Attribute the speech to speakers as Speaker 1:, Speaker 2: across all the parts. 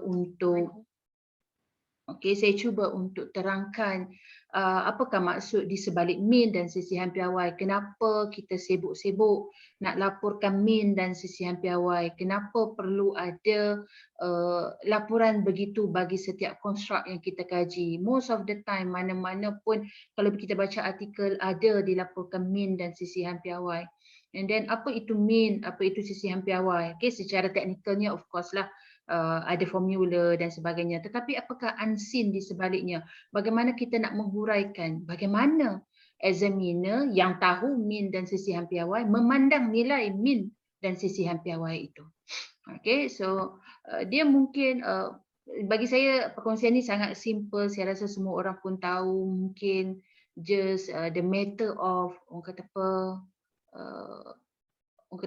Speaker 1: untuk saya cuba untuk terangkan apakah maksud di sebalik min dan sisihan piawai. Kenapa kita sibuk-sibuk nak laporkan min dan sisihan piawai? Kenapa perlu ada laporan begitu bagi setiap konstruk yang kita kaji? Most of the time, mana-mana pun kalau kita baca artikel ada dilaporkan min dan sisihan piawai. And then apa itu min, apa itu sisihan piawai? Secara teknikalnya of course lah, ada formula dan sebagainya. Tetapi apakah unseen di sebaliknya? Bagaimana kita nak menghuraikan? Bagaimana examiner yang tahu min dan sisihan piawai memandang nilai min dan sisihan piawai itu? So dia mungkin bagi saya perkongsian ini sangat simple. Saya rasa semua orang pun tahu. Mungkin just the matter of orang kata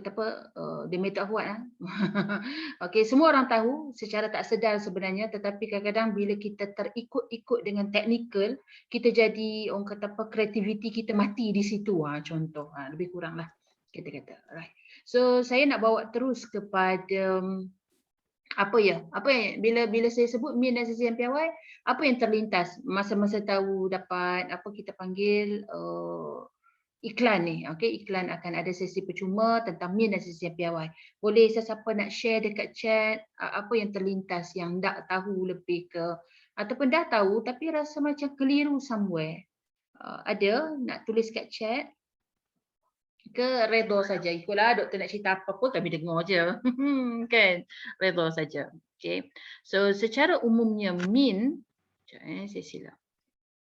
Speaker 1: apa? The matter of what? Semua orang tahu secara tak sedar sebenarnya, tetapi kadang-kadang bila kita terikut-ikut dengan teknikal, kita jadi orang kata apa, kreativiti kita mati di situ. Contoh, lebih kurang lah kita kata. Right. So saya nak bawa terus kepada apa yang bila saya sebut min dan sisihan piawai, apa yang terlintas masa-masa tahu dapat apa kita panggil iklan ni. Iklan akan ada sesi percuma tentang min dan sisihan piawai. Boleh sesiapa nak share dekat chat apa yang terlintas yang tak tahu lebih ke, ataupun dah tahu tapi rasa macam keliru somewhere. Ada nak tulis kat chat ke redha saja. Ikutlah doktor nak cerita apa pun kami dengar je. Kan? Redha saja. So secara umumnya min, saya silap.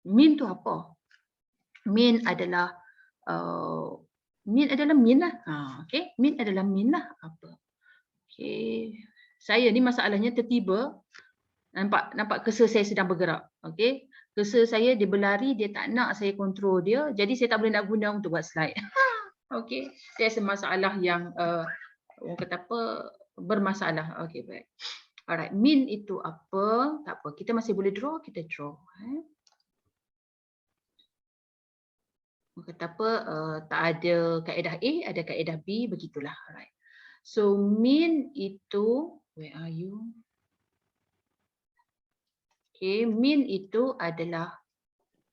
Speaker 1: Min tu apa? Min adalah min lah. Min adalah min lah. Apa? Saya ni masalahnya tertiba nampak cursor saya sedang bergerak. Cursor saya dia berlari, dia tak nak saya kontrol dia, jadi saya tak boleh nak guna untuk buat slide. Saya rasa masalah yang orang kata apa, bermasalah. Baik. Alright, min itu apa? Tak apa, kita masih boleh draw, kita draw. Kata apa, tak ada kaedah A, ada kaedah B, begitulah. Alright. So min itu, where are you? Min itu adalah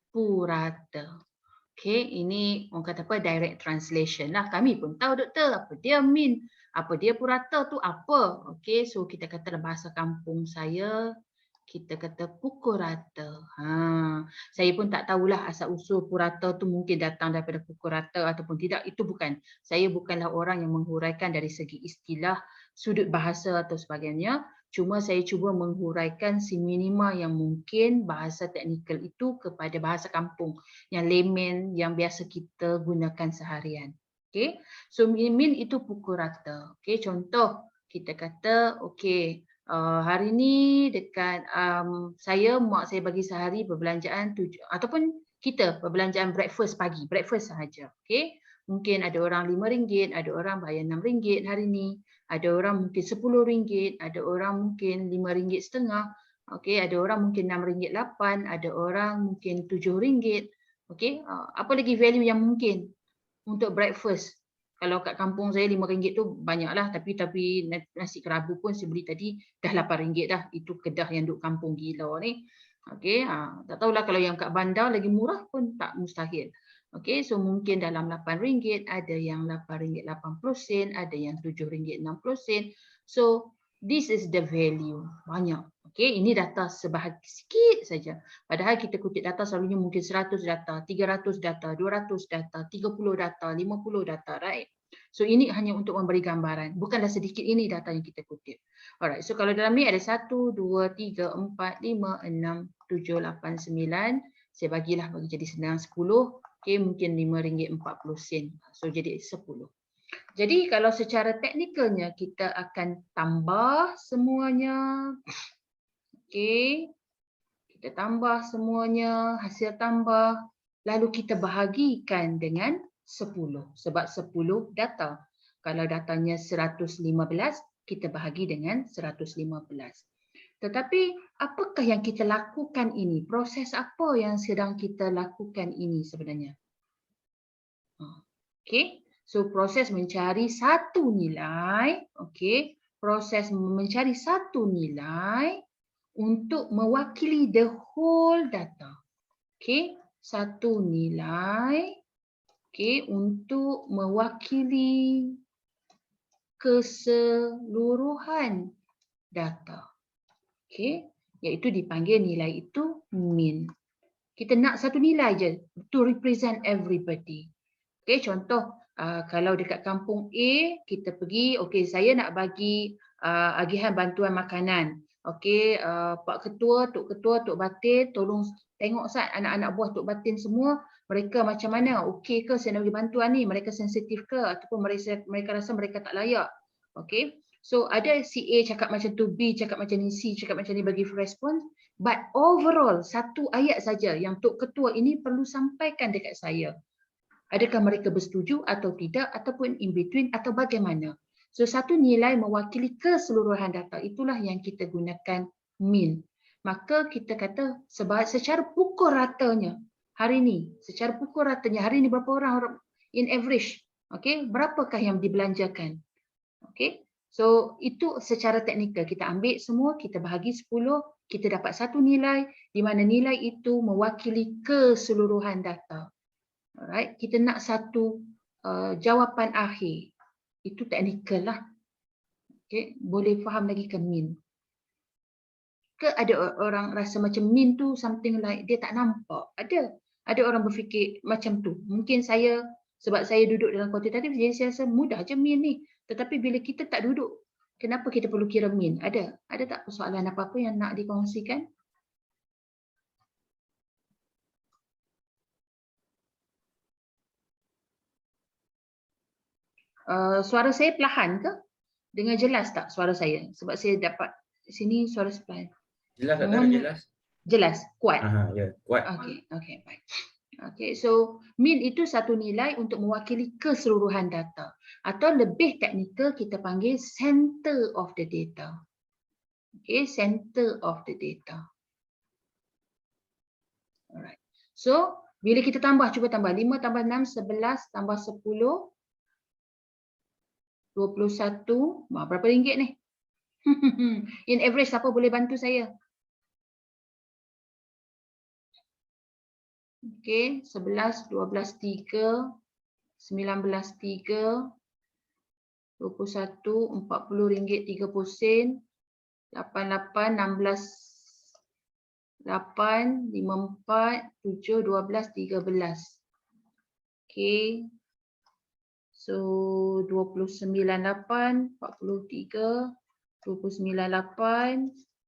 Speaker 1: purata. Ini orang kata apa, direct translation lah. Kami pun tahu doktor apa dia min, apa dia purata tu apa. So kita kata dalam bahasa kampung saya, kita kata pukul rata. Saya pun tak tahulah asal usul purata tu mungkin datang daripada pukul rata ataupun tidak. Itu bukan. Saya bukanlah orang yang menghuraikan dari segi istilah, sudut bahasa atau sebagainya. Cuma saya cuba menghuraikan seminima yang mungkin bahasa teknikal itu kepada bahasa kampung yang layman yang biasa kita gunakan seharian. So min itu pukul rata. Contoh kita kata hari ni dekat saya, mak saya bagi sehari perbelanjaan ataupun kita perbelanjaan breakfast pagi, breakfast sahaja. Mungkin ada orang RM5, ada orang bayar RM6 hari ni, ada orang mungkin RM10, ada orang mungkin RM5.50, ada orang mungkin RM6.8, ada orang mungkin RM7. Apa lagi value yang mungkin untuk breakfast? Kalau kat kampung saya RM5 tu banyaklah, tapi nasi kerabu pun saya beli tadi dah RM8 dah. Itu kedah yang duk kampung gila ni. Tak tahulah kalau yang kat bandar lagi murah pun tak mustahil. So mungkin dalam RM8, ada yang RM8.80, ada yang RM7.60. So this is the value, banyak. Ini data sebahagian sikit saja. Padahal kita kutip data selalunya mungkin 100 data, 300 data, 200 data, 30 data, 50 data, right? So ini hanya untuk memberi gambaran. Bukanlah sedikit ini data yang kita kutip. Alright, so kalau dalam ni ada 1, 2, 3, 4, 5, 6, 7, 8, 9. Saya bagilah bagi jadi senang 10. Mungkin RM5.40. So jadi 10. Jadi kalau secara teknikalnya kita akan tambah semuanya. Kita tambah semuanya, hasil tambah. Lalu kita bahagikan dengan 10. Sebab 10 data. Kalau datanya 115, kita bahagi dengan 115. Tetapi apakah yang kita lakukan ini? Proses apa yang sedang kita lakukan ini sebenarnya? So proses mencari satu nilai, proses mencari satu nilai untuk mewakili the whole data. Okey, satu nilai untuk mewakili keseluruhan data. Okey, iaitu dipanggil nilai itu mean. Kita nak satu nilai je to represent everybody. Okey, contoh kalau dekat kampung A kita pergi, okey saya nak bagi agihan bantuan makanan. Okey, Pak Ketua, Tok Ketua, Tok Batin, tolong tengok Sat anak-anak buah Tok Batin semua, mereka macam mana? Okey ke saya nak bagi bantuan ni? Mereka sensitif ke ataupun mereka rasa mereka tak layak? Okey. So ada si A cakap macam tu, B cakap macam ni, C cakap macam ni, bagi respon. But overall satu ayat saja yang Tok Ketua ini perlu sampaikan dekat saya. Adakah mereka bersetuju atau tidak ataupun in between atau bagaimana? So satu nilai mewakili keseluruhan data, itulah yang kita gunakan mean. Maka kita kata secara pukul ratanya hari ni, hari ni berapa orang in average? Okey, berapakah yang dibelanjakan? Okey. So itu secara teknikal kita ambil semua, kita bahagi 10, kita dapat satu nilai di mana nilai itu mewakili keseluruhan data. Alright, kita nak satu jawapan akhir. Itu teknikal lah. Okay. Boleh faham lagi ke mean? Ke ada orang rasa macam mean tu something like dia tak nampak? Ada orang berfikir macam tu. Mungkin saya, sebab saya duduk dalam kuantitatif, jadi saya rasa mudah je mean ni. Tetapi bila kita tak duduk, kenapa kita perlu kira mean? Ada tak persoalan apa-apa yang nak dikongsikan? Suara saya perlahan ke? Dengar jelas tak suara saya? Sebab saya dapat sini suara perlahan.
Speaker 2: Jelas tak? Jelas.
Speaker 1: Jelas, kuat.
Speaker 2: Ya, kuat.
Speaker 1: Okey, baik. Okey, so mean itu satu nilai untuk mewakili keseluruhan data. Atau lebih teknikal kita panggil center of the data. Okey, center of the data. Alright. So, bila kita cuba tambah 5 tambah 6, 11 tambah 10, 21, berapa ringgit ni? In average, siapa boleh bantu saya? Okey, 11, 12, 3, 19, 3, 21, 40 ringgit 30 sen, 88, 16, 8, 54, 7, 12, 13. Okey. So 29.8, 43, 29.8,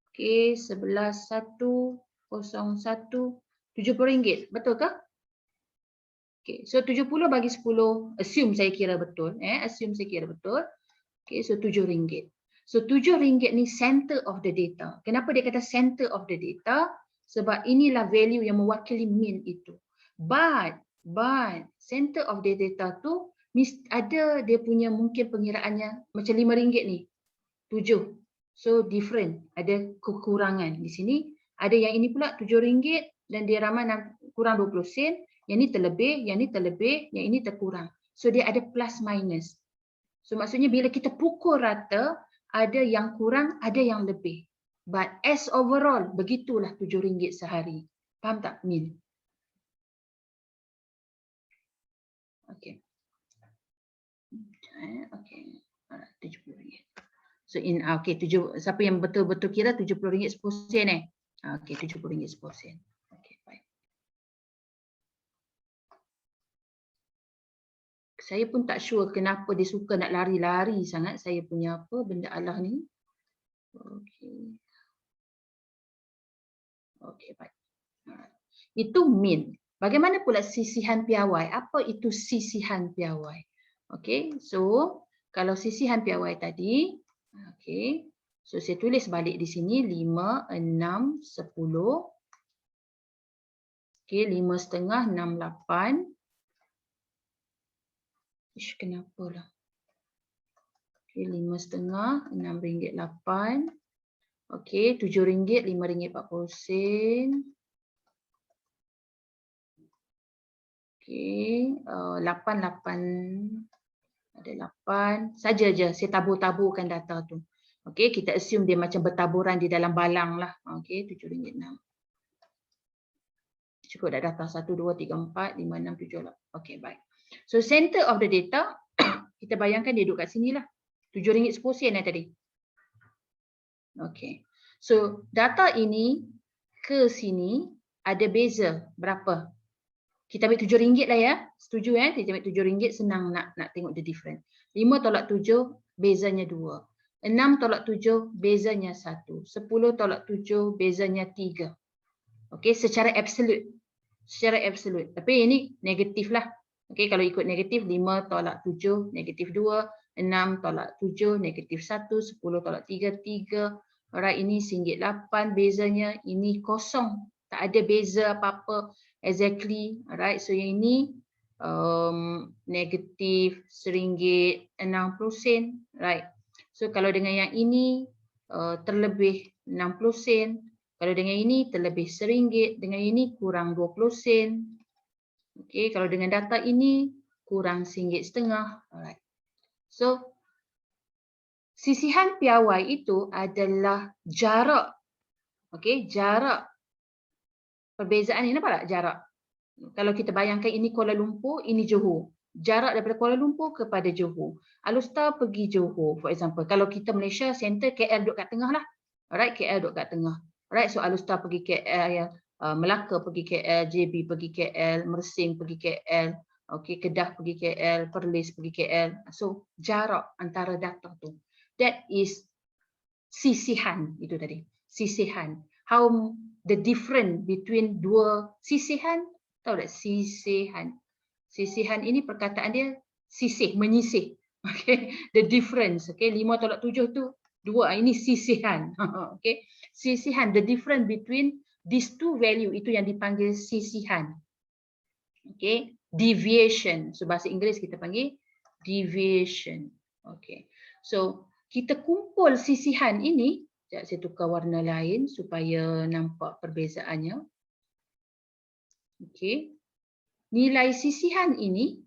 Speaker 1: okey, 11.1, 01, RM70. Betul ke? Okey, so 70 bagi 10, assume saya kira betul, assume saya kira betul. Okey, so RM7. So RM7 ni center of the data. Kenapa dia kata center of the data? Sebab inilah value yang mewakili mean itu. But center of the data tu ada dia punya mungkin pengiraannya macam RM5 ni. 7. So different, ada kekurangan di sini. Ada yang ini pula RM7 dan dia ramai kurang 20 sen, yang ni terlebih, yang ni terlebih, yang ini terkurang. So dia ada plus minus. So maksudnya bila kita pukul rata, ada yang kurang, ada yang lebih. But as overall, begitulah RM7 sehari. Faham tak, Min? Okay. Okay. RM70. So okay, siapa yang betul-betul kira RM70 10 sen Okay, RM70 10 sen. Okay, baik. Saya pun tak sure kenapa dia suka nak lari-lari sangat saya punya apa benda Allah ni. Okey. Okey, baik. Itu mean. Bagaimana pula sisihan piawai? Apa itu sisihan piawai? Okey, so kalau sisihan piawai tadi, okey. So saya tulis balik di sini 5, 6, 10. Okey, 5.5, 6, 8. Ish, kenapa lah? Okay, 5.5, RM6.8. Okey, RM7, RM5.40. Okey, 8. Ada 8. Saja je, saya tabur-taburkan data tu. Okey, kita assume dia macam bertaburan di dalam balang lah. Okey, RM7.6. Cukup dah data 1, 2, 3, 4, 5, 6, 7, 8. Okey, baik. So center of the data, kita bayangkan dia duduk kat sini lah. RM7.10 tadi. Okey. So data ini ke sini ada beza berapa? Kita ambil RM7 lah ya. Setuju ya? Kita ambil RM7 senang nak tengok the difference. 5/7 bezanya 2. 6/7 bezanya 1. 10/7 bezanya 3. Okey, secara absolute. Secara absolute. Tapi ini negatif lah. Okey, kalau ikut negatif 5/7 negatif 2, 6/7 negatif 1, 10/3 3. Alright, ini RM1.8 bezanya, ini kosong. Tak ada beza apa-apa exactly. Alright, so yang ini negatif RM1.60. Right. So kalau dengan yang ini terlebih 60 sen. Kalau dengan ini terlebih RM1, dengan ini kurang 20 sen. Okey, kalau dengan data ini kurang RM1.50. Alright. So sisihan piawai itu adalah jarak. Okey, jarak. Perbezaan ini nampak tak jarak? Kalau kita bayangkan ini Kuala Lumpur, ini Johor. Jarak daripada Kuala Lumpur kepada Johor. Alustar pergi Johor, for example. Kalau kita Malaysia, center KL duduk kat tengah lah. Alright, KL duduk kat tengah. Alright, so Alustar pergi KL, Melaka pergi KL, JB pergi KL, Mersing pergi KL, okay, Kedah pergi KL, Perlis pergi KL. So jarak antara data tu. That is sisihan itu tadi. Sisihan. How the difference between dua sisihan. Tahu tak sisihan? Sisihan ini perkataan dia sisih, menyisih. Okay. The difference. Okay. 5/7 tu 2. Ini sisihan. Okay. Sisihan. The difference between these two value itu yang dipanggil sisihan. Okay. Deviation. So bahasa Inggeris kita panggil deviation. Okay. So kita kumpul sisihan ini. Sekejap saya tukar warna lain supaya nampak perbezaannya. Okay. Nilai sisihan ini,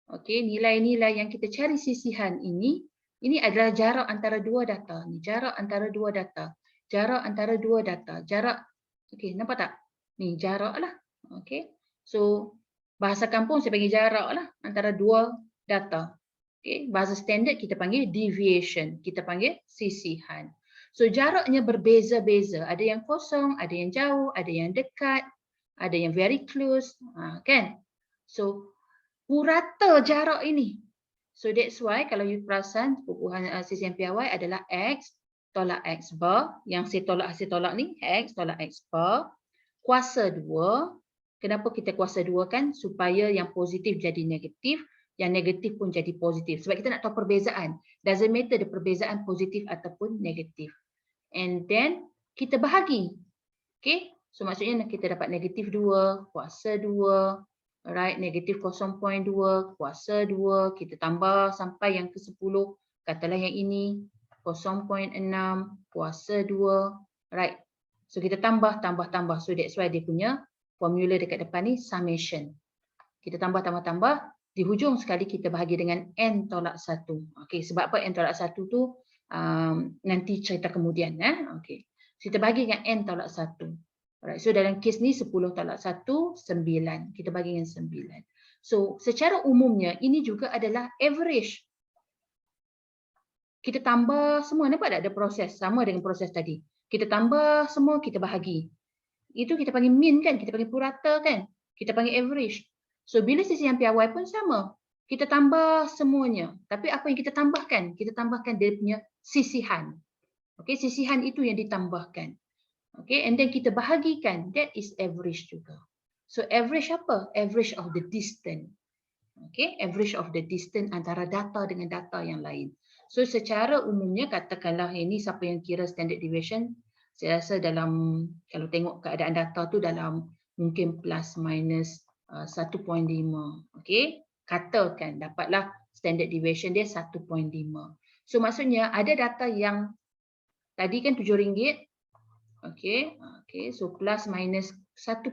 Speaker 1: okay, nilai-nilai yang kita cari sisihan ini adalah jarak antara dua data. Jarak antara dua data. Jarak antara dua data. Jarak, okay, nampak tak? Ni jarak lah. Okay. So bahasa kampung saya panggil jarak lah antara dua data. Okay. Bahasa standard kita panggil deviation. Kita panggil sisihan. So jaraknya berbeza-beza. Ada yang kosong, ada yang jauh, ada yang dekat, ada yang very close, kan? So purata jarak ini. So that's why kalau you perasan pupuhan sisihan piawai adalah X tolak X bar. Yang saya tolak ni X tolak X bar. Kuasa 2. Kenapa kita kuasa 2 kan? Supaya yang positif jadi negatif, yang negatif pun jadi positif. Sebab kita nak tahu perbezaan. Doesn't matter the perbezaan positif ataupun negatif. And then kita bahagi. Okay. So maksudnya kita dapat negatif 2, kuasa 2. Alright, negatif 0.2, kuasa 2. Kita tambah sampai yang ke 10. Katalah yang ini 0.6, kuasa 2. Right. So kita tambah. So that's why dia punya formula dekat depan ni summation. Kita tambah. Di hujung sekali kita bahagi dengan N tolak 1. Okay, sebab apa N tolak 1 tu nanti cerita kemudian. Okay. So kita bahagi dengan N tolak 1. Alright, so dalam kes ni 10 tolak 1, 9. Kita bagi dengan 9. So secara umumnya ini juga adalah average. Kita tambah semua, nampak tak ada proses? Sama dengan proses tadi. Kita tambah semua, kita bahagi. Itu kita panggil mean kan? Kita panggil purata kan? Kita panggil average. So bila sisihan piawai pun sama. Kita tambah semuanya. Tapi apa yang kita tambahkan? Kita tambahkan dia punya sisihan. Okay, sisihan itu yang ditambahkan. Okay, and then kita bahagikan, that is average juga. So average apa? Average of the distance. Okay, average of the distance antara data dengan data yang lain. So secara umumnya katakanlah ini siapa yang kira standard deviation, saya rasa dalam, kalau tengok keadaan data tu dalam mungkin plus minus 1.5. Okay, katakan dapatlah standard deviation dia 1.5. So maksudnya ada data yang tadi kan RM7. Okay, so plus minus 1.5.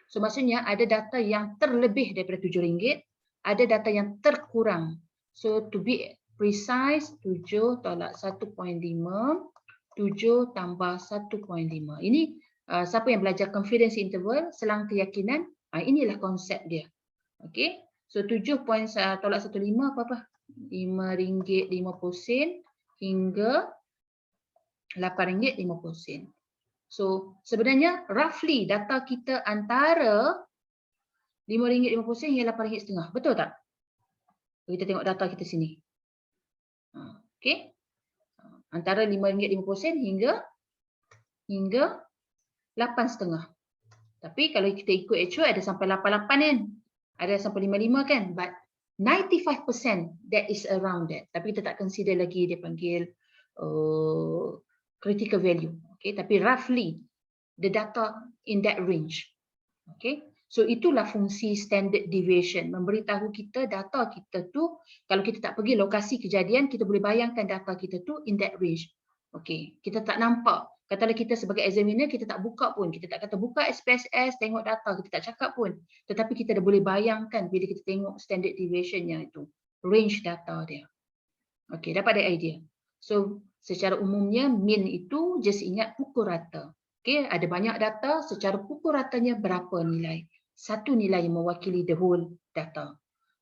Speaker 1: So maksudnya ada data yang terlebih daripada RM7, ada data yang terkurang. So to be precise 7 tolak 1.5, 7 tambah 1.5. Ini siapa yang belajar confidence interval, selang keyakinan, inilah konsep dia. Okey. So 7 tolak 1.5 apa-apa? RM5.50 hingga RM8.50. So sebenarnya roughly data kita antara RM5.50 hingga RM8.50. Betul tak? Kita tengok data kita sini. Okey. Antara RM5.50 hingga 8.5. Tapi kalau kita ikut actual ada sampai 88 kan? Ada sampai 55 kan? But 95% that is around that. Tapi kita tak consider lagi dia panggil critical value. Okay, tapi roughly the data in that range. Okay, so itulah fungsi standard deviation, memberitahu kita data kita tu, kalau kita tak pergi lokasi kejadian, kita boleh bayangkan data kita tu in that range. Okay, kita tak nampak. Katalah kita sebagai examiner, kita tak buka pun, kita tak kata buka SPSS, tengok data, kita tak cakap pun. Tetapi kita dah boleh bayangkan bila kita tengok standard deviation-nya itu, range data dia. Okay, dapat ada idea. So, secara umumnya mean itu just ingat pukul rata. Okay, ada banyak data, secara pukul ratanya berapa nilai. Satu nilai yang mewakili the whole data.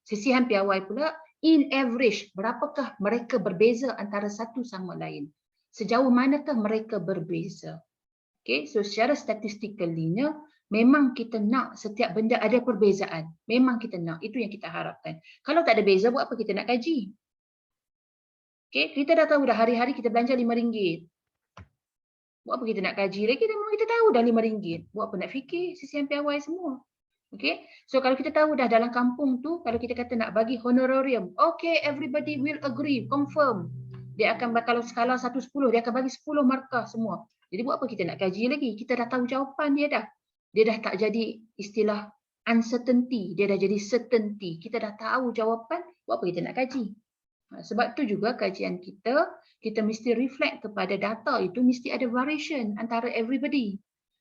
Speaker 1: Sisihan piawai pula, in average, berapakah mereka berbeza antara satu sama lain. Sejauh manakah mereka berbeza. Okay, so secara statistically-nya, memang kita nak setiap benda ada perbezaan. Memang kita nak, itu yang kita harapkan. Kalau tak ada beza, buat apa kita nak kaji? Okay, kita dah tahu dah hari-hari kita belanja RM5. Buat apa kita nak kaji lagi? Kita tahu dah RM5. Buat apa nak fikir sisihan piawai semua? Okay, so kalau kita tahu dah dalam kampung tu, kalau kita kata nak bagi honorarium, okay, everybody will agree, confirm. Dia akan, kalau skala 1-10, dia akan bagi 10 markah semua. Jadi buat apa kita nak kaji lagi? Kita dah tahu jawapan dia dah. Dia dah tak jadi istilah uncertainty, dia dah jadi certainty. Kita dah tahu jawapan, buat apa kita nak kaji? Sebab tu juga kajian kita mesti reflect kepada data itu mesti ada variation antara everybody.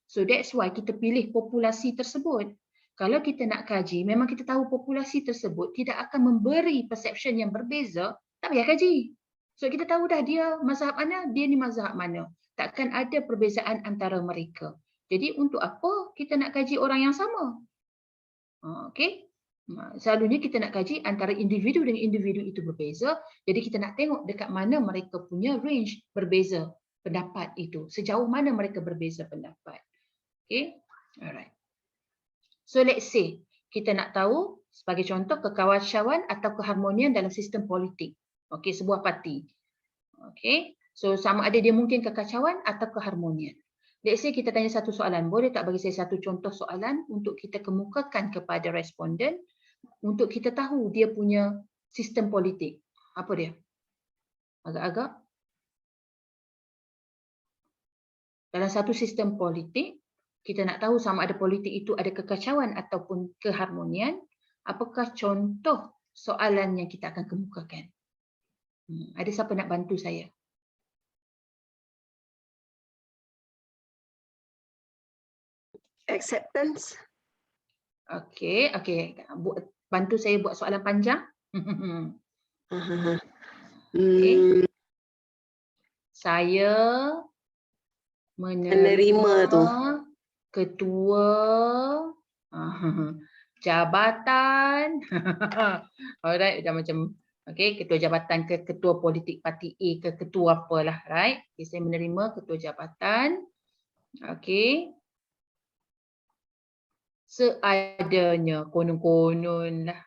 Speaker 1: So that's why kita pilih populasi tersebut. Kalau kita nak kaji, memang kita tahu populasi tersebut tidak akan memberi perception yang berbeza, tak payah kaji. So kita tahu dah dia mazhab mana, dia ni mazhab mana. Takkan ada perbezaan antara mereka. Jadi untuk apa kita nak kaji orang yang sama? Okay. Selalunya kita nak kaji antara individu dengan individu itu berbeza. Jadi kita nak tengok dekat mana mereka punya range berbeza pendapat itu. Sejauh mana mereka berbeza pendapat. Okay. Alright. So let's say kita nak tahu sebagai contoh kekacauan atau keharmonian dalam sistem politik. Okay, sebuah parti. Okay. So sama ada dia mungkin kekacauan atau keharmonian. Let's say kita tanya satu soalan. Boleh tak bagi saya satu contoh soalan untuk kita kemukakan kepada responden untuk kita tahu dia punya sistem politik. Apa dia? Agak-agak. Dalam satu sistem politik, kita nak tahu sama ada politik itu ada kekacauan ataupun keharmonian. Apakah contoh soalan yang kita akan kemukakan? Ada siapa nak bantu saya?
Speaker 3: Acceptance.
Speaker 1: Okey, okey. Bantu saya buat soalan panjang. Okay. Saya menerima
Speaker 3: tu
Speaker 1: ketua jabatan. Alright, dah macam okey, ketua jabatan ke ketua politik parti A ke ketua apalah, right? Okay, saya menerima ketua jabatan. Okey. Seadanya, konon-konon lah.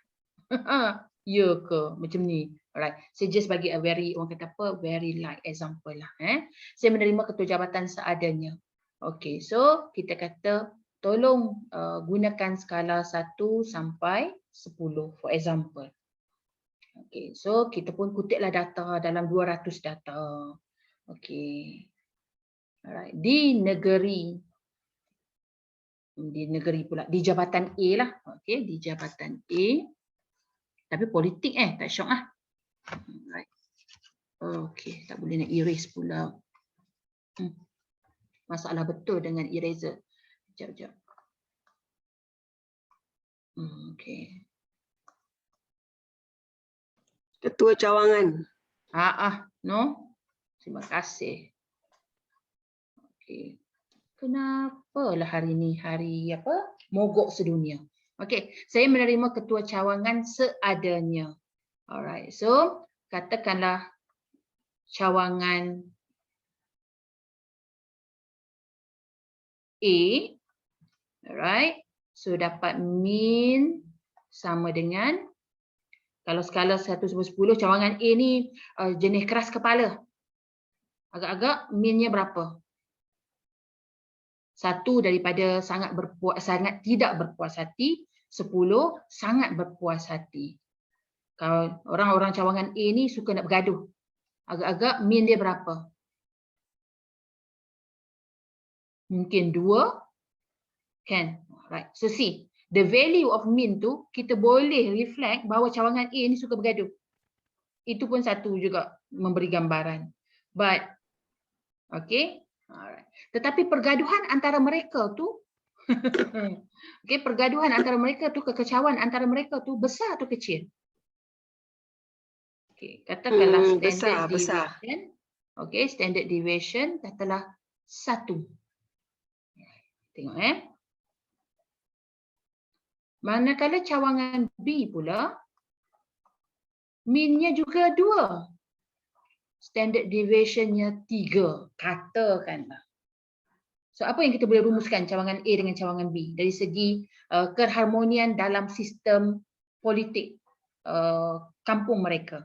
Speaker 1: Ya ke? Macam ni. Alright. Saya just bagi a very, orang kata apa, very light example lah. Saya menerima ketua jabatan seadanya. Okay, so kita kata tolong gunakan skala 1 sampai 10 for example. Okay, so kita pun kutiplah data dalam 200 data. Okay. Alright. Di negeri pula, di jabatan A lah. Okey, di jabatan A. Tapi politik tak syok ah. Right. Okey, tak boleh nak erase pula. Masalah betul dengan eraser. Sekejap. Okey.
Speaker 3: Ketua cawangan.
Speaker 1: No. Terima kasih. Okey. Kenapalah hari ni hari apa? Mogok sedunia. Okey, saya menerima ketua cawangan seadanya. Alright. So, katakanlah cawangan A, alright. So dapat min sama dengan, kalau skala 1 sampai 10, cawangan A ni jenis keras kepala. Agak-agak minnya berapa? 1 daripada sangat tidak berpuas hati, 10 sangat berpuas hati. Kalau orang-orang cawangan A ni suka nak bergaduh, agak-agak min dia berapa? Mungkin 2, kan? Right. So see, the value of min tu kita boleh reflect bahawa cawangan A ni suka bergaduh. Itu pun satu juga memberi gambaran. But okay, alright. Tetapi pergaduhan antara mereka tu okay, pergaduhan antara mereka tu, kekecauan antara mereka tu besar atau kecil? Okay, katakanlah standard deviation. Okay, standard deviation katalah 1. Tengok Manakala cawangan B pula, minnya juga 2. Standard deviationnya 3. Katakanlah. So apa yang kita boleh rumuskan cawangan A dengan cawangan B dari segi keharmonian dalam sistem politik kampung mereka?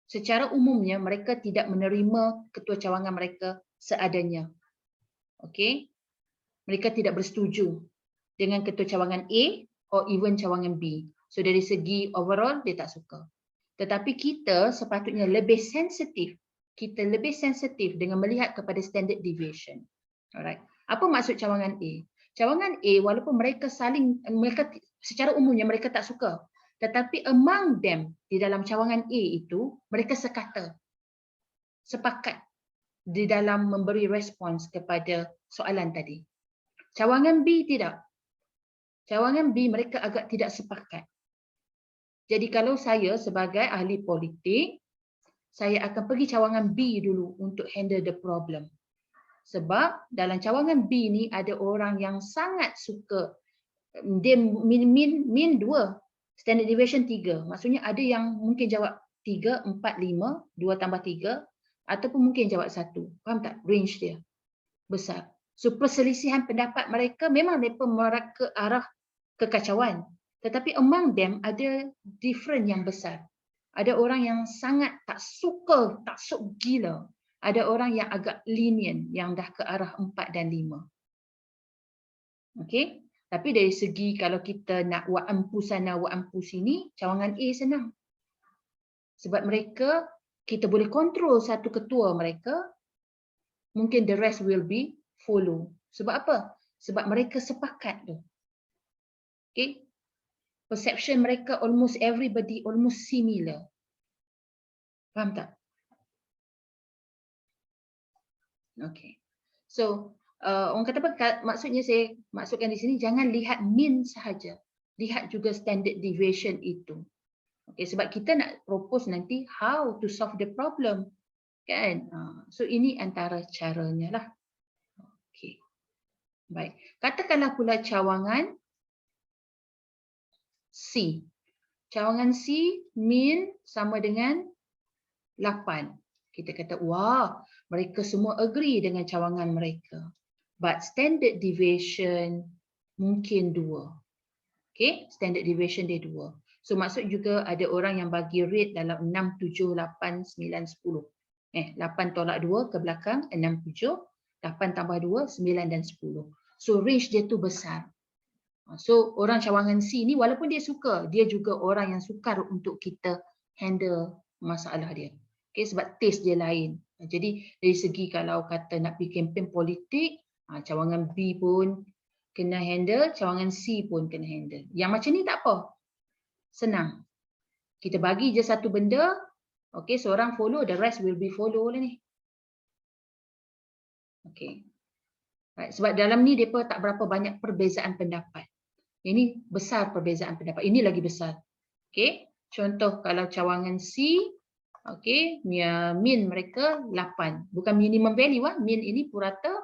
Speaker 1: Secara umumnya mereka tidak menerima ketua cawangan mereka seadanya. Okey. Mereka tidak bersetuju dengan ketua cawangan A or even cawangan B. So dari segi overall dia tak suka. Tetapi kita sepatutnya lebih sensitif. Kita lebih sensitif dengan melihat kepada standard deviation. Alright. Apa maksud cawangan A? Cawangan A walaupun mereka secara umumnya mereka tak suka. Tetapi among them di dalam cawangan A itu mereka sepakat di dalam memberi respons kepada soalan tadi. Cawangan B tidak. Cawangan B mereka agak tidak sepakat. Jadi kalau saya sebagai ahli politik, saya akan pergi cawangan B dulu untuk handle the problem. Sebab dalam cawangan B ni ada orang yang sangat suka, dia min 2, standard deviation 3. Maksudnya ada yang mungkin jawab 3, 4, 5, 2 tambah 3, ataupun mungkin jawab 1. Faham tak? Range dia besar. So perselisihan pendapat mereka memang mereka mengarah ke arah kekacauan. Tetapi among them ada different yang besar. Ada orang yang sangat tak suka, taksub gila. Ada orang yang agak lenient, yang dah ke arah 4 dan 5. Okey? Tapi dari segi kalau kita nak wa ampu sana, wa ampu sini, cawangan A senang. Sebab mereka, kita boleh kontrol satu ketua mereka, mungkin the rest will be follow. Sebab apa? Sebab mereka sepakat tu. Okay? Perception mereka almost everybody almost similar. Faham tak? Okay. So, orang kata apa? Maksudnya saya maksudkan di sini, jangan lihat min sahaja. Lihat juga standard deviation itu. Okay, sebab kita nak propose nanti how to solve the problem. Kan? So, ini antara caranya lah. Okay. Baik. Katakanlah pula cawangan C. Cawangan C min sama dengan 8. Kita kata, wah, mereka semua agree dengan cawangan mereka. But standard deviation mungkin 2. Okay, standard deviation dia 2. So maksud juga ada orang yang bagi rate dalam 6, 7, 8, 9, 10. 8 tolak 2 ke belakang, 6, 7. 8 tambah 2, 9 dan 10. So range dia tu besar. So orang cawangan C ni walaupun dia suka, dia juga orang yang sukar untuk kita handle masalah dia. Okay, sebab taste dia lain. Jadi dari segi kalau kata nak pergi kempen politik, cawangan B pun kena handle, cawangan C pun kena handle. Yang macam ni tak apa. Senang. Kita bagi je satu benda, okay, seorang follow, the rest will be follow lah ni. Okay. Right. Sebab dalam ni mereka tak berapa banyak perbezaan pendapat. Ini besar perbezaan pendapat. Ini lagi besar. Okay. Contoh kalau cawangan C, okey, min mereka 8. Bukan minimum value min ini purata.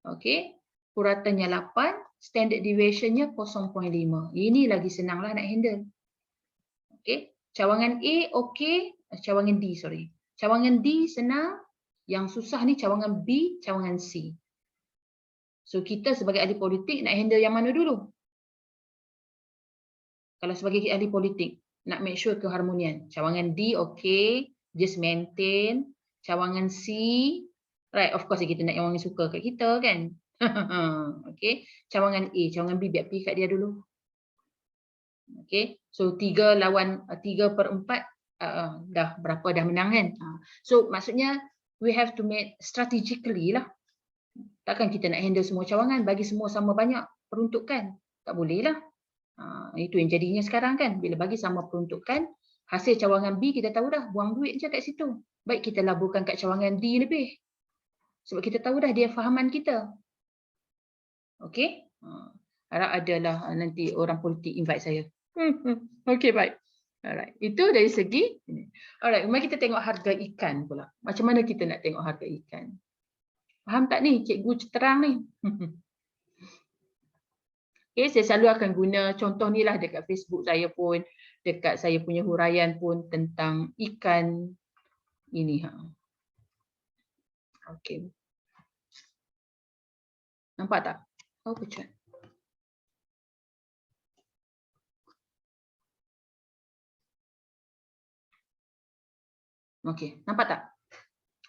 Speaker 1: Okey. Puratanya 8, standard deviation-nya 0.5. Ini lagi senanglah nak handle. Okey. Cawangan A okey, cawangan D sorry. Cawangan D senang, yang susah ni cawangan B, cawangan C. So kita sebagai ahli politik nak handle yang mana dulu? Kalau sebagai ahli politik nak make sure keharmonian. Cawangan D okey, just maintain. Cawangan C, right, of course kita nak yang orang suka kat kita kan. Okey. Cawangan A, cawangan B biar pergi kat dia dulu. Okey. So 3 lawan 3/4 dah berapa dah menang kan. So maksudnya we have to make strategically lah. Takkan kita nak handle semua cawangan, bagi semua sama banyak peruntukan. Tak boleh lah. Itu yang jadinya sekarang kan. Bila bagi sama peruntukan, hasil cawangan B kita tahu dah, buang duit je kat situ. Baik kita laburkan kat cawangan D lebih. Sebab kita tahu dah dia fahaman kita. Okey. Harap adalah nanti orang politik invite saya. Okey, baik. Alright. Itu dari segi ini. Alright, mari kita tengok harga ikan pula. Macam mana kita nak tengok harga ikan? Faham tak ni? Cikgu terang ni. Okay, saya selalu akan guna contoh ni lah dekat Facebook saya pun, dekat saya punya huraian pun tentang ikan ini. Okay. Nampak tak? Oh, pecut. Okay, nampak tak?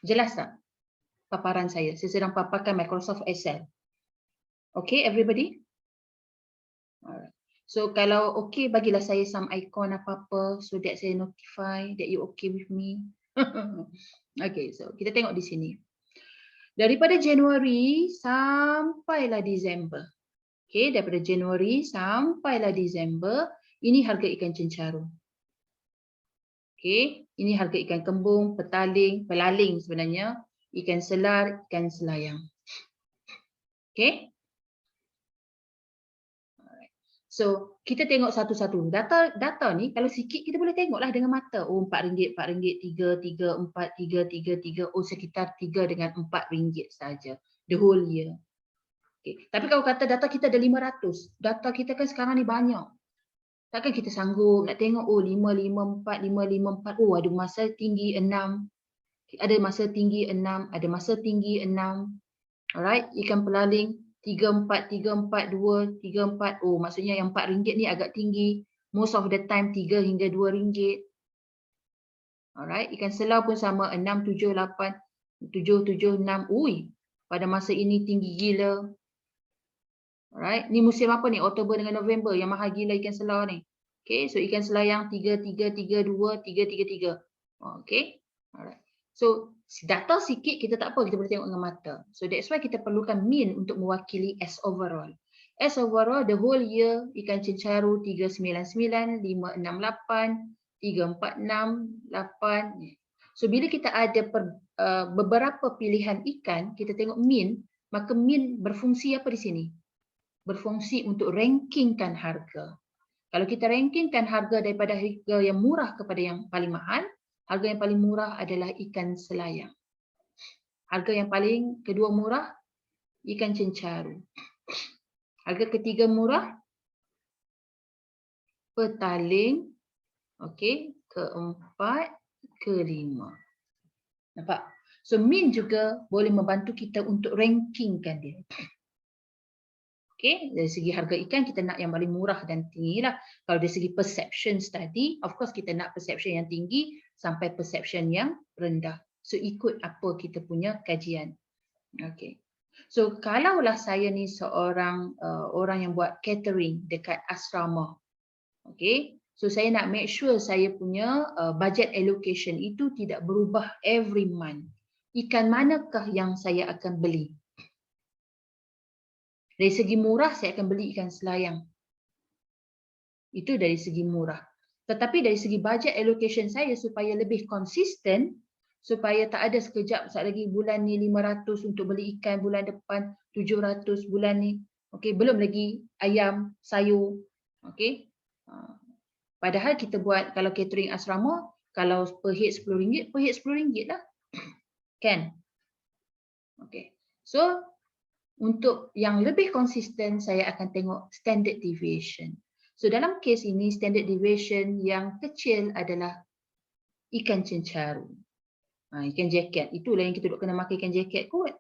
Speaker 1: Jelas tak paparan saya? Saya sedang paparkan Microsoft Excel. Okay, everybody? Alright. So kalau okay, bagilah saya some icon apa-apa so that saya notify that you okay with me. Okay, so kita tengok di sini. Daripada Januari sampailah Disember. Okay, daripada Januari sampailah Disember, ini harga ikan cencaru. Okay, ini harga ikan kembung, pelaling sebenarnya, ikan selar, ikan selayang. Okay. So, kita tengok satu-satu. Data ni kalau sikit kita boleh tengoklah dengan mata. Oh, RM4, RM4, 3, 3, 4, 3, 3, 3. Oh, sekitar 3 dengan RM4 saja. The whole year. Okay. Tapi kalau kata data kita ada 500, data kita kan sekarang ni banyak. Takkan kita sanggup nak tengok, oh 554, 554. Oh, ada masa tinggi 6. Ada masa tinggi 6, ada masa tinggi 6. Alright, ikan pelaling 34, 342, 34. Oh, maksudnya yang RM4 ni agak tinggi. Most of the time 3 hingga RM2. Alright, ikan selau pun sama 6, 7, 8, 7, 7, 6. Ui, pada masa ini tinggi gila. Alright, ni musim apa ni? Oktober dengan November yang mahal gila ikan selau ni. Okay, so ikan selayang 3, 3, 3, 2, 3, 3, 3. Okay, alright. So, data sikit kita tak apa, kita boleh tengok dengan mata. So that's why kita perlukan min untuk mewakili as overall. As overall, the whole year, ikan cencaru 399, 568, 346, 8. So bila kita ada beberapa pilihan ikan, kita tengok min, maka min berfungsi apa di sini? Berfungsi untuk rankingkan harga. Kalau kita rankingkan harga daripada harga yang murah kepada yang paling mahal, harga yang paling murah adalah ikan selayang. Harga yang paling kedua murah, ikan cencaru. Harga ketiga murah, petaling. Okey, keempat, kelima. Nampak? So min juga boleh membantu kita untuk rankingkan dia. Okey, dari segi harga ikan kita nak yang paling murah dan tinggi lah. Kalau dari segi perception tadi, of course kita nak perception yang tinggi sampai perception yang rendah. So ikut apa kita punya kajian. Okey. So kalaulah saya ni seorang orang yang buat catering dekat asrama. Okey. So saya nak make sure saya punya budget allocation itu tidak berubah every month. Ikan manakah yang saya akan beli? Dari segi murah, saya akan beli ikan selayang. Itu dari segi murah. Tetapi dari segi budget allocation saya supaya lebih konsisten, supaya tak ada sekejap saat lagi bulan ni 500 untuk beli ikan, bulan depan 700, bulan ni. Okey, belum lagi ayam, sayur. Okey. Padahal kita buat kalau catering asrama, kalau per head RM10, per head RM10 lah. Kan? Okay. So, untuk yang lebih konsisten, saya akan tengok standard deviation. So, dalam kes ini, standard deviation yang kecil adalah ikan cencaru. Ikan jacket. Itulah yang kita duk kena makan ikan jacket kot.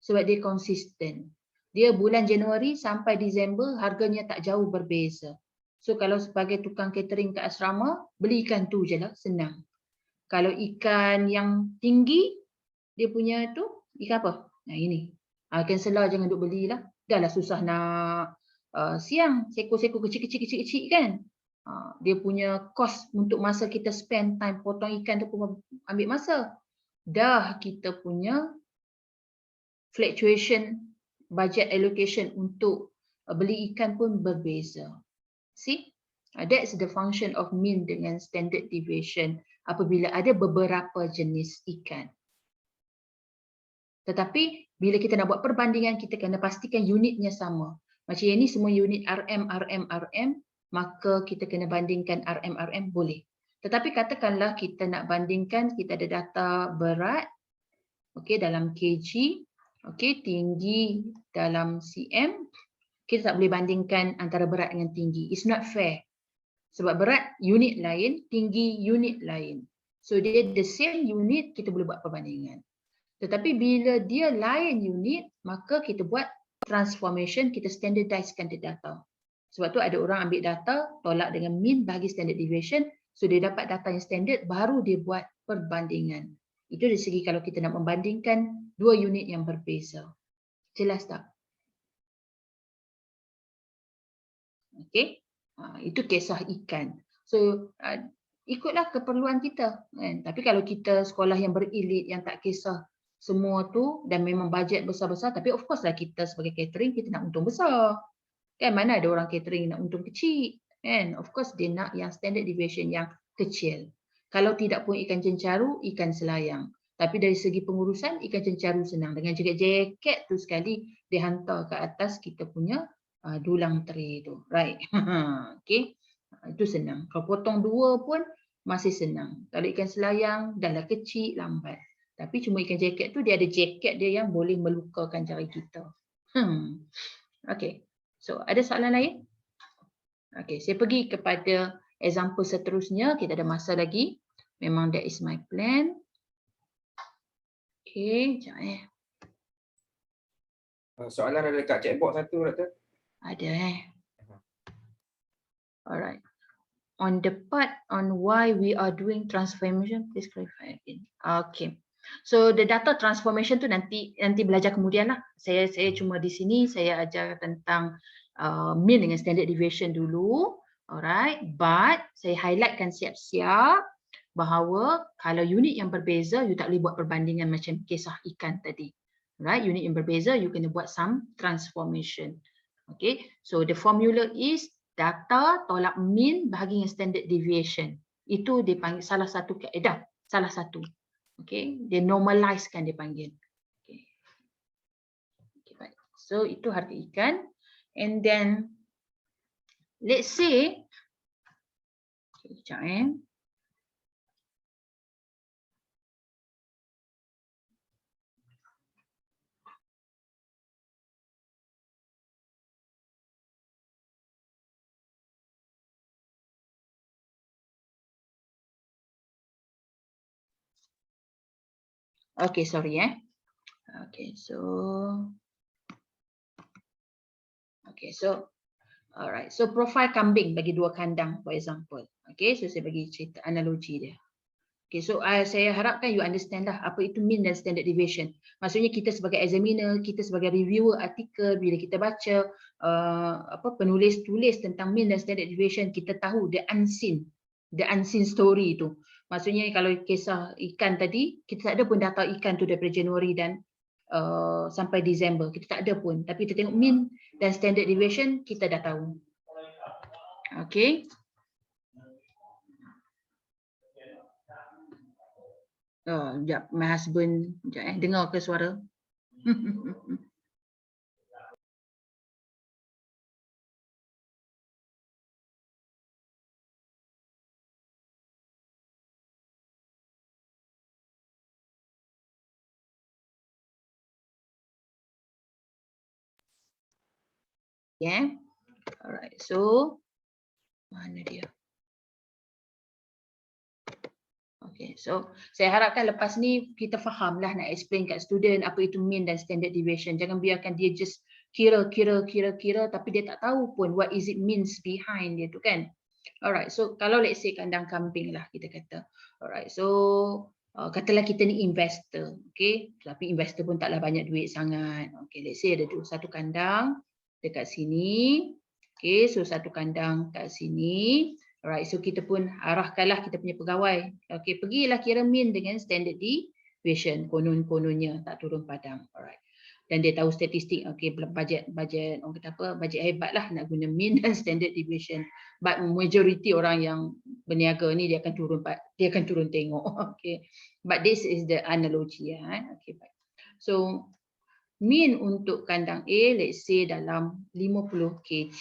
Speaker 1: Sebab dia konsisten. Dia bulan Januari sampai Disember, harganya tak jauh berbeza. So, kalau sebagai tukang catering kat asrama, beli ikan tu je lah, senang. Kalau ikan yang tinggi, dia punya tu, ikan apa? Ini. Ikan selah jangan duk belilah. Dah lah susah nak siang. Sekor-sekor kecil-kecil kan. Dia punya cost untuk masa kita spend time potong ikan tu pun ambil masa. Dah kita punya fluctuation budget allocation untuk beli ikan pun berbeza. See? That's the function of mean dengan standard deviation apabila ada beberapa jenis ikan. Tetapi bila kita nak buat perbandingan, kita kena pastikan unitnya sama. Macam yang ni semua unit RM, maka kita kena bandingkan RM boleh. Tetapi katakanlah kita nak bandingkan, kita ada data berat, dalam kg, tinggi dalam cm, kita tak boleh bandingkan antara berat dengan tinggi. It's not fair. Sebab berat unit lain, tinggi unit lain. So dia the same unit, kita boleh buat perbandingan. Tetapi bila dia lain unit, maka kita buat transformation, kita standardizekan the data. Sebab tu ada orang ambil data, tolak dengan mean bagi standard deviation, so dia dapat data yang standard, baru dia buat perbandingan. Itu dari segi kalau kita nak membandingkan dua unit yang berbeza. Jelas tak? Okey. Itu kisah ikan. So, ikutlah keperluan kita. Kan? Tapi kalau kita sekolah yang berelit, yang tak kisah semua tu dan memang bajet besar-besar, tapi of course lah kita sebagai catering, kita nak untung besar. Kan mana ada orang catering nak untung kecil. Kan? Of course dia nak yang standard deviation yang kecil. Kalau tidak pun ikan cencaru, ikan selayang. Tapi dari segi pengurusan, ikan cencaru senang. Dengan jaket tu sekali, dia hantar ke atas kita punya dulang tray tu. Right. Okay. Itu senang. Kalau potong dua pun masih senang. Kalau ikan selayang, dah lah kecil, lambat. Tapi cuma ikan jaket tu, dia ada jaket dia yang boleh melukakan jari kita. Okay. So, ada soalan lain? Okay, saya pergi kepada example seterusnya. Kita ada masa lagi. Memang that is my plan. Okay, sekejap
Speaker 2: Soalan ada dekat chatbox satu, Doktor.
Speaker 1: Ada Alright. On the part on why we are doing transformation, please clarify again. Okay. So the data transformation tu nanti belajar kemudian lah. Saya cuma di sini saya ajar tentang mean dengan standard deviation dulu. Alright. But saya highlightkan siap-siap bahawa kalau unit yang berbeza, you tak boleh buat perbandingan macam kisah ikan tadi. Right? Unit yang berbeza, you kena buat some transformation. Okay. So the formula is data tolak mean bahagi dengan standard deviation. Itu dipanggil salah satu kaedah. Salah satu. Okay. Dia normalizekan dia panggil. Okay. Okay, baik. So itu harga ikan. And then let's say, sekejap Okay, sorry Okay, so alright. So profile kambing bagi dua kandang, for example. Okay, so saya bagi cerita analogi dia. Okay, so saya harapkan you understand lah apa itu mean dan standard deviation. Maksudnya kita sebagai examiner, kita sebagai reviewer artikel, bila kita baca penulis tulis tentang mean dan standard deviation, kita tahu the unseen story tu. Maksudnya kalau kisah ikan tadi, kita tak ada pun data ikan tu daripada Januari dan sampai Disember. Kita tak ada pun. Tapi kita tengok mean dan standard deviation, kita dah tahu. Okay. Sekejap, my husband. Sekejap dengar ke suara? Yeah. Alright. So mana dia? Okay, so saya harapkan lepas ni kita faham lah nak explain kat student apa itu mean dan standard deviation. Jangan biarkan dia just kira tapi dia tak tahu pun what is it means behind dia tu kan. Alright, so kalau let's say kandang kambing lah kita kata. Alright, so katalah kita ni investor, okay. Tapi investor pun taklah banyak duit sangat. Okay, let's say ada satu kandang dekat sini. Okay, so satu kandang kat sini. Alright, so kita pun arahkanlah kita punya pegawai. Okay, pergilah kira mean dengan standard deviation. Konon-kononnya tak turun padang. Alright. Dan dia tahu statistik, okay, bajet orang kata apa, bajet hebat lah nak guna mean dan standard deviation. But majority orang yang berniaga ni dia akan turun tengok. Okay. But this is the analogy. Okay, baik. So mean untuk kandang A, let's say dalam 50 kg.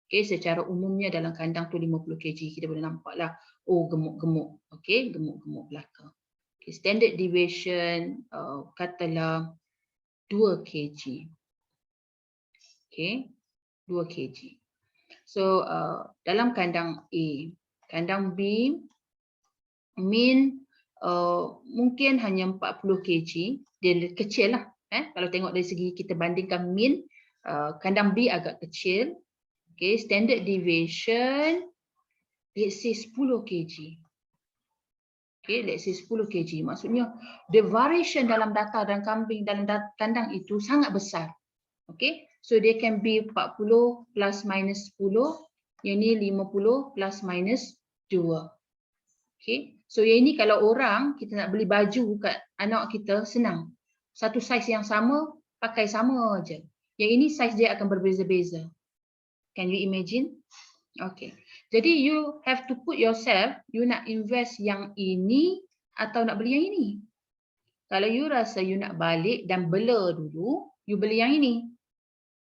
Speaker 1: Okay, secara umumnya dalam kandang tu 50 kg. Kita boleh nampak lah, oh gemuk-gemuk. Okay, gemuk-gemuk belaka. Okay, standard deviation katalah 2 kg. Okay, 2 kg. So dalam kandang A, kandang B, mean mungkin hanya 40 kg. Dia kecil lah. Kalau tengok dari segi kita bandingkan mean, kandang B agak kecil. Okay, standard deviation, let's say 10 kg. Okay, let's say 10 kg. Maksudnya, the variation dalam data dan kambing dalam kandang itu sangat besar. Okay, so they can be 40 plus minus 10. Yang ni 50 plus minus 2. Okay, so yang ini kalau orang, kita nak beli baju kat anak kita, senang. Satu saiz yang sama, pakai sama aja. Yang ini saiz dia akan berbeza-beza. Can you imagine? Okay. Jadi you have to put yourself, you nak invest yang ini atau nak beli yang ini. Kalau you rasa you nak balik dan bela dulu, you beli yang ini.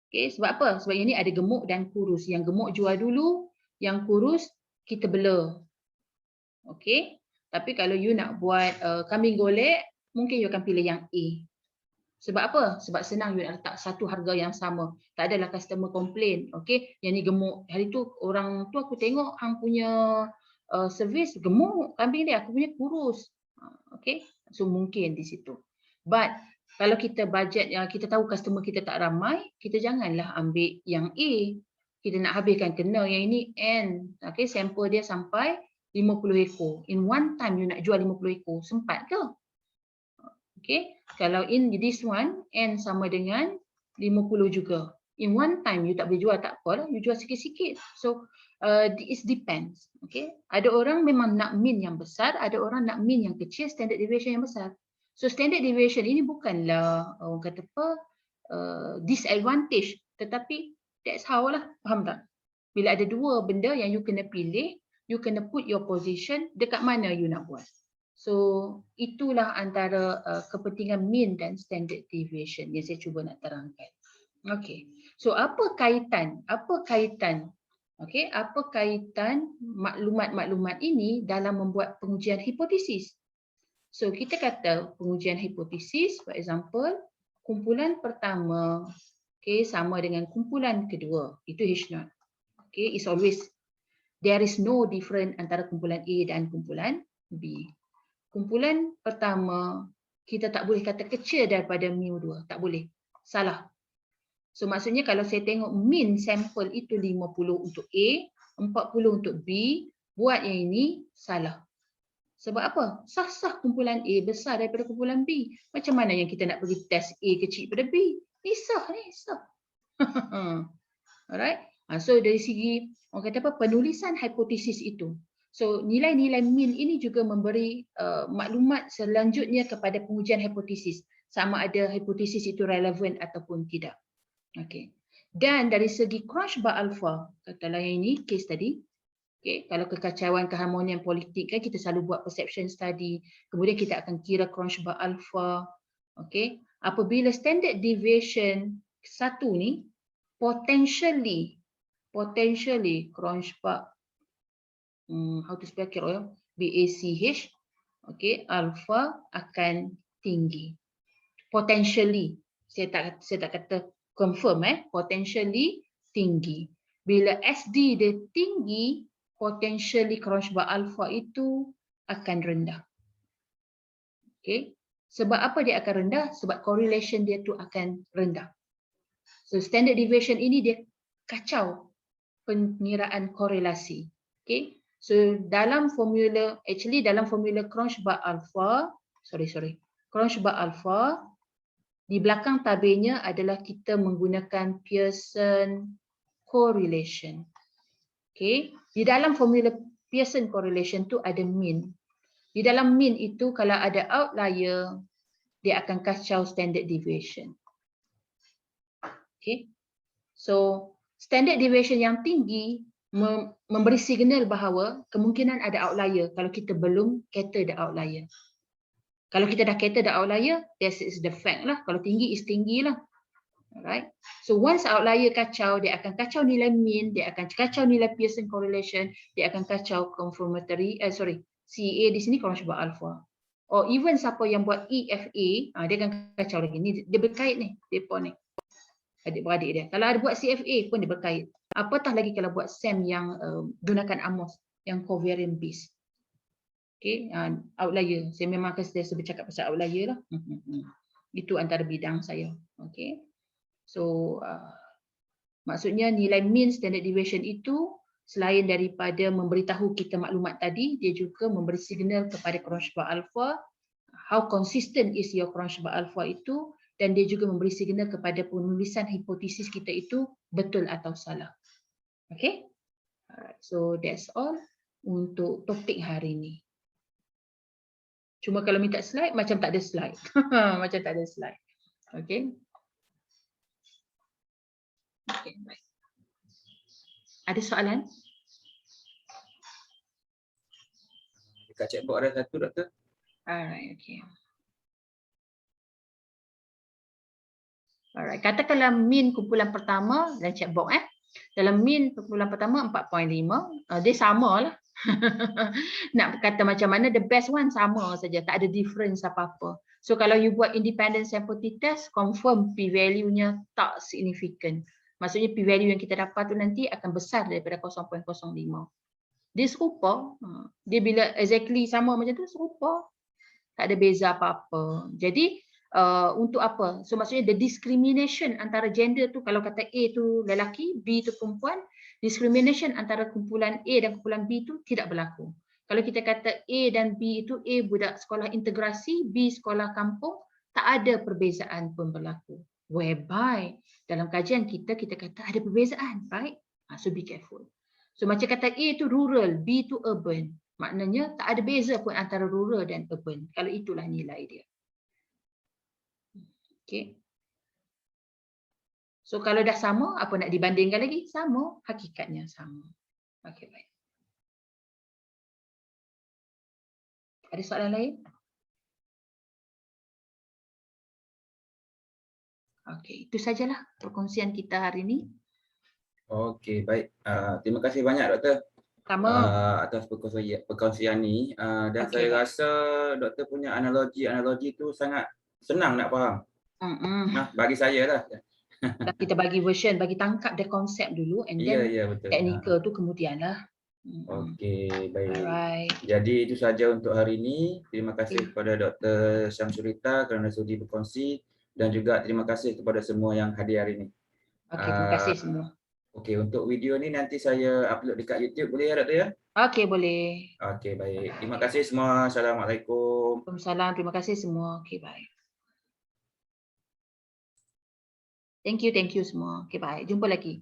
Speaker 1: Okay, sebab apa? Sebab yang ini ada gemuk dan kurus. Yang gemuk jual dulu, yang kurus kita bela. Okay. Tapi kalau you nak buat kambing golek, mungkin you akan pilih yang A. Sebab apa? Sebab senang you nak letak satu harga yang sama. Tak adalah customer complain. Okay, yang ni gemuk. Hari tu orang tu aku tengok hang punya servis gemuk kambing dia, aku punya kurus. Okay, so mungkin di situ. But kalau kita budget, kita tahu customer kita tak ramai, kita janganlah ambil yang A. Kita nak habiskan kena yang ini N. Okay, sampel dia sampai 50 ekor. In one time you nak jual 50 ekor, sempat ke? Okay, kalau in this one, N sama dengan 50 juga. In one time, you tak boleh jual, tak apa lah. You jual sikit-sikit. So, it depends. Okay, ada orang memang nak mean yang besar, ada orang nak mean yang kecil, standard deviation yang besar. So, standard deviation ini bukanlah, orang kata apa, disadvantage. Tetapi, that's how lah. Faham tak? Bila ada dua benda yang you kena pilih, you kena put your position dekat mana you nak buat. So itulah antara kepentingan mean dan standard deviation yang saya cuba nak terangkan. Okay. So apa kaitan? Okay, apa kaitan maklumat-maklumat ini dalam membuat pengujian hipotesis? So kita kata pengujian hipotesis, for example, kumpulan pertama, okay, sama dengan kumpulan kedua. Itu H0. Okay, it's always there is no difference antara kumpulan A dan kumpulan B. Kumpulan pertama, kita tak boleh kata kecil daripada mu2. Tak boleh. Salah. So maksudnya kalau saya tengok mean sampel itu 50 untuk A, 40 untuk B, buat yang ini salah. Sebab apa? Sah-sah kumpulan A besar daripada kumpulan B. Macam mana yang kita nak pergi test A kecil daripada B? Sah. Alright. So dari segi orang kata apa, penulisan hipotesis itu. So nilai-nilai mean ini juga memberi maklumat selanjutnya kepada pengujian hipotesis. Sama ada hipotesis itu relevan ataupun tidak. Okay. Dan dari segi crunch bar alpha, katalah yang ini case tadi. Okay. Kalau kekacauan keharmonian politik kan kita selalu buat perception study. Kemudian kita akan kira crunch bar alpha. Okay. Apabila standard deviation satu ni potentially crunch bar how to spell kira BACH, okay, alpha akan tinggi. Potentially, saya tak kata confirm, potentially tinggi. Bila SD dia tinggi, potentially Cronschbach alpha itu akan rendah. Okay. Sebab apa dia akan rendah? Sebab correlation dia tu akan rendah. So standard deviation ini dia kacau pengiraan korelasi. Okay. So dalam formula, dalam formula Cronschbach alpha, Cronschbach alpha, di belakang tabirnya adalah kita menggunakan Pearson correlation. Okay. Di dalam formula Pearson correlation tu ada mean. Di dalam mean itu kalau ada outlier, dia akan kacau standard deviation. Okay. So standard deviation yang tinggi memberi signal bahawa kemungkinan ada outlier kalau kita belum cater the outlier. Kalau kita dah cater the outlier, that is the fact lah. Kalau tinggi is tinggi lah. Alright. So once outlier kacau, dia akan kacau nilai mean, dia akan kacau nilai Pearson correlation, dia akan kacau confirmatory, CA di sini Cronschbach alpha. Or even siapa yang buat EFA, dia akan kacau lagi. Ni dia berkait ni, depa ni. Adik-beradik dia. Kalau ada buat CFA pun dia berkait. Apatah lagi kalau buat SEM yang gunakan AMOS, yang covariant based. Okay, outlier. Saya memang akan sentiasa bercakap pasal outlier lah. Itu antara bidang saya. Okay. So, maksudnya nilai mean standard deviation itu selain daripada memberitahu kita maklumat tadi, dia juga memberi signal kepada Cronschbach alpha, how consistent is your Cronschbach alpha itu, dan dia juga memberi signal kepada penulisan hipotesis kita itu betul atau salah. Okay. Alright, so that's all untuk topik hari ini. Cuma kalau minta slide, macam tak ada slide. Macam tak ada slide. Okay. Okay, baik. Ada soalan?
Speaker 2: Dekat chatbox ada satu, Doktor.
Speaker 1: Alright, okay. Alright, katakanlah mean kumpulan pertama dalam chatbox dalam mean kumpulan pertama 4.5, dia sama lah. Nak kata macam mana, the best one sama saja, tak ada difference apa-apa. So kalau you buat independent sample t-test, confirm p-value-nya tak significant. Maksudnya p-value yang kita dapat tu nanti akan besar daripada 0.05. Dia serupa, dia bila exactly sama macam tu, serupa. Tak ada beza apa-apa. Jadi untuk apa? So maksudnya the discrimination antara gender tu, kalau kata A tu lelaki, B tu perempuan, discrimination antara kumpulan A dan kumpulan B tu tidak berlaku. Kalau kita kata A dan B itu, A budak sekolah integrasi, B sekolah kampung, tak ada perbezaan pun berlaku. Whereby dalam kajian kita kata ada perbezaan, right? So be careful. So macam kata A tu rural, B tu urban. Maknanya tak ada beza pun antara rural dan urban. Kalau itulah nilai dia. Okay. So kalau dah sama, apa nak dibandingkan lagi? Sama, hakikatnya sama. Okay, baik. Ada soalan lain? Okay, itu sajalah perkongsian kita hari ini.
Speaker 2: Okey, baik. Terima kasih banyak, Doktor.
Speaker 1: Sama.
Speaker 2: Atas perkongsian ni. Dan saya rasa Doktor punya analogi tu sangat senang nak faham. Bagi saya lah.
Speaker 1: Kita bagi version, bagi tangkap dia konsep dulu, and then
Speaker 2: betul.
Speaker 1: teknikal tu kemudian lah.
Speaker 2: Okey, baik.
Speaker 1: Alright.
Speaker 2: Jadi itu saja untuk hari ini. Terima kasih kepada Dr. Syamsurita kerana sudi berkongsi, dan juga terima kasih kepada semua yang hadir hari ini.
Speaker 1: Okey, terima kasih semua.
Speaker 2: Okey, untuk video ni nanti saya upload dekat YouTube, boleh ya, Doktor ya?
Speaker 1: Okey, boleh.
Speaker 2: Okey, baik. Terima kasih semua. Assalamualaikum.
Speaker 1: Waalaikumsalam. Terima kasih semua. Okey, bye. Thank you semua. Okay, bye. Jumpa lagi.